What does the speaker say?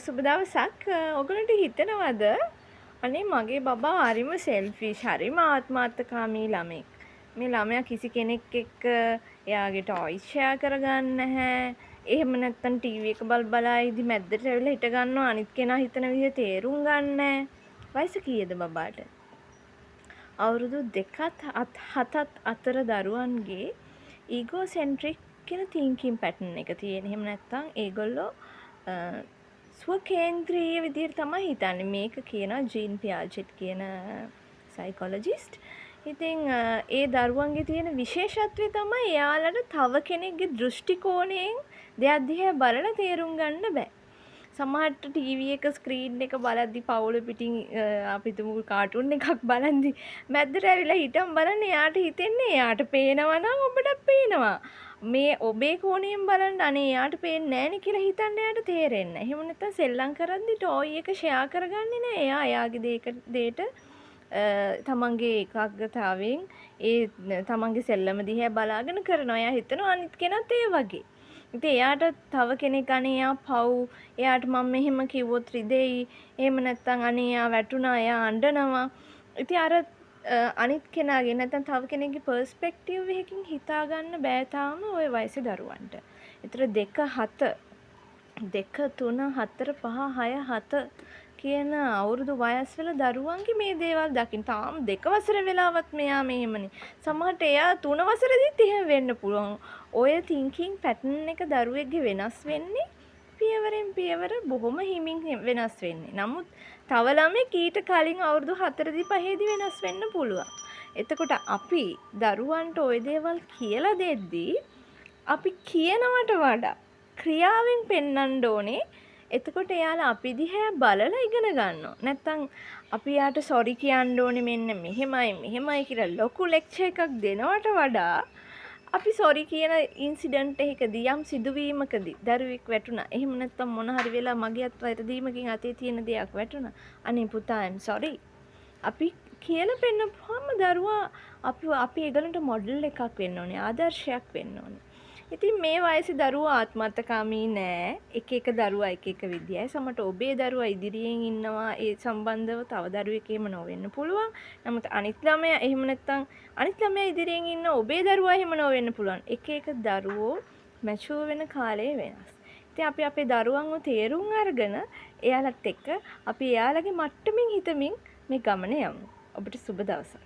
සුබ දවසක්. ඔයගොල්ලන්ට හිතෙනවද අනේ මගේ බබා හරිම සෙල්ෆිෂ්, හරිම ආත්මාර්ථකාමී ළමෙක්. මේ ළමයා කිසි කෙනෙක් එක්ක එයාගේ ටොයිස් ෂෙයා කරගන්නේ නැහැ. එහෙම නැත්නම් ටීවී එක බලා ඉදි මැද්දට ඇවිල්ලා හිට ගන්නවා, අනිත් කෙනා හිතන විදිහ තේරුම් ගන්න නැහැ. වයස කීයද බබාට? අවුරුදු 2ත් 7ත් අතර දරුවන්ගේ ඊගෝසෙන්ට්‍රික් කියන තින්කින් පැටර්න් එක තියෙන. එහෙම නැත්නම් ඒගොල්ලෝ ස්වකේන්ද්‍රීය විදිහට තමයි හිතන්නේ. මේක කියනවා ජීන් පියාජෙට් කියන සයිකොලොජිස්ට්. ඉතින් ඒ දරුවන්ගේ තියෙන විශේෂත්වය තමයි එයාලට තව කෙනෙක්ගේ දෘෂ්ටි කෝණයෙන් දෙයක් දිහා බලලා තේරුම් ගන්න බෑ. සමහරට ටීවී එක ස්ක්‍රීන් එක බලද්දි පවුල පිටින් අපි තුමු කාටුන් එකක් බලද්දි මැද්දට ඇවිල්ලා හිටන් බලන්න එයාට හිතෙන්නේ එයාට පේනවා නම් ඔබටත් පේනවා. මේ ඔබේ කෝණයෙන් බලන්න අනේ එයාට පේන්නේ නැහැනේ කියලා හිතන්න එයාට තේරෙන්නේ නැහැ. එහෙම නැත්නම් සෙල්ලම් කරද්දි ටෝයි එක ෂෙයා කරගන්නේ නැහැ. එයා එයාගේ දෙයට තමන්ගේ ඒකාග්‍රතාවයෙන් ඒ තමන්ගේ සෙල්ලම දිහා බලාගෙන කරනවා. එයා හිතනවා අනිත් කෙනත් ඒ වගේ. ඉතින් එයාට තව කෙනෙක් අනේ එයා පව්, එයාට මම මෙහෙම කිව්වොත් රිදෙයි, එහෙම නැත්නම් අනේ එයා වැටුණා, එයා අඬනවා. ඉතින් අර අනිත් කෙනාගේ නැත්නම් තව කෙනෙක්ගේ පර්ස්පෙක්ටිව් එකකින් හිතා ගන්න බෑ තාම ওই වයසේ දරුවන්ට. ඒතර 2 3 4 5 6 7 කියන අවුරුදු වයස්වල දරුවන්ගේ මේ දේවල් දකින්න. තාම 2 වසර වෙලාවත් මෙයා මෙහෙමනේ. සමහරට එයා 3 වසරෙදිත් එහෙම වෙන්න පුළුවන්. ඔය තින්කින් පැටර්න් එක දරුවෙක්ගේ වෙනස් වෙන්නේ පියවරෙන් පියවර බොහොම හිමින් වෙනස් වෙන්නේ. නමුත් තව ළමෙක් ඊට කලින් අවුරුදු 4දී 5දී වෙනස් වෙන්න පුළුවන්. එතකොට අපි දරුවන්ට ওই දේවල් කියලා දෙද්දී අපි කියනවට වඩා ක්‍රියාවෙන් පෙන්වන්න ඕනේ. එතකොට එයාලා අපි දිහා බලලා ඉගෙන ගන්නවා. නැත්තම් අපි යාට සොරි කියන්න ඕනේ මෙන්න මෙහෙමයි කියලා ලොකු ලෙක්චර් එකක් දෙනවට වඩා අපි සොරි කියන ඉන්සිඩන්ට් එකකදී යම් සිදුවීමකදී දරුවෙක් වැටුණා. එහෙම නැත්තම් මොන හරි වෙලා මගේ අත් වැරදීමකින් අතේ තියෙන දෙයක් වැටුණා. අනේ පුතා I'm sorry. අපි කියලා පෙන්නපුවාම දරුවා අපි ඒගොල්ලන්ට මොඩල් එකක් වෙන්න ඕනේ. ආදර්ශයක් වෙන්න ඕනේ. ඉතින් මේ වයසේ දරුවා ආත්මార్థකාමී නෑ. එක දරුවා එක විදියයි. සමහරට ඔබේ දරුවා ඉදිරියෙන් ඉන්නවා. ඒ සම්බන්ධව තව දරුවෙක් එහෙම නොවෙන්න පුළුවන්. නමුත් අනිත් ළමයා එහෙම නැත්නම් අනිත් ළමයා ඉදිරියෙන් ඉන්න ඔබේ දරුවා එහෙම නොවෙන්න පුළුවන්. එක දරුවෝ මැචුර් වෙන කාලය වෙනස්. ඉතින් අපි අපේ දරුවන්ව තේරුම් අරගෙන එයාලත් එක්ක අපි එයාලගේ මට්ටමින් හිතමින් මේ ගමන යමු. ඔබට සුබ දවසක්.